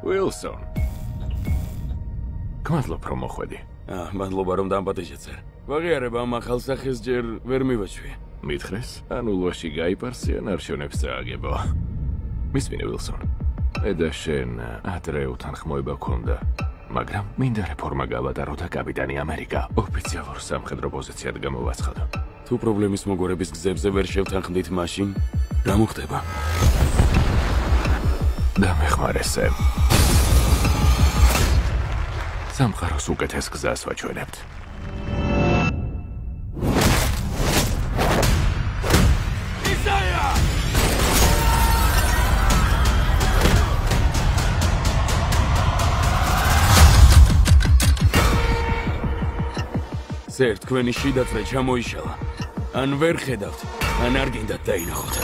Wilson. გმადლობ რომ მოხვედი. მადლობა რომ დამპატიჟეცერ. ვაღიარებ ამ ახალ სახეს ჯერ ვერ მივაჩვია. მითხრეს? ან ულვაში გაიპარსი ან არჩევნებს წააგებო. მისმინე Wilson. ედა შენ ადრე უთანხმოება გქონდა. მაგრამ მინდა რეფორმა გავატარო და კაპიტანი ამერიკა ოფიციალურ სამხედრო პოზიციად გამოვაცხადო. თუ პრობლემის მოგვარების გზებზე ვერ შევთანხმდით მაშინ რა მოხდება? დამეხმარესე. სამყაროს უკეთეს გზას ვაჩვენებთ. ზერ თქვენი შიდაწრე ჩამოიშალა. ან ვერ ხედავთ, ან არ გინდათ დაინახოთ.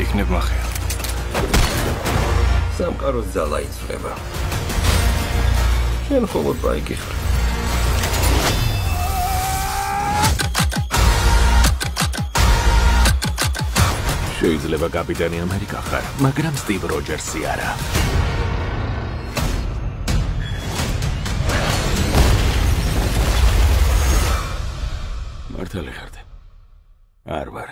იქნებ მახეა. სამყაროს ძალა იწვება. შენ ხოლმე ბაიგი ხარ. შეიძლება კაპიტანი ამერიკა ხარ, მაგრამ სტივ როჯერსი არა. მართალი ხართ? არ ვარ.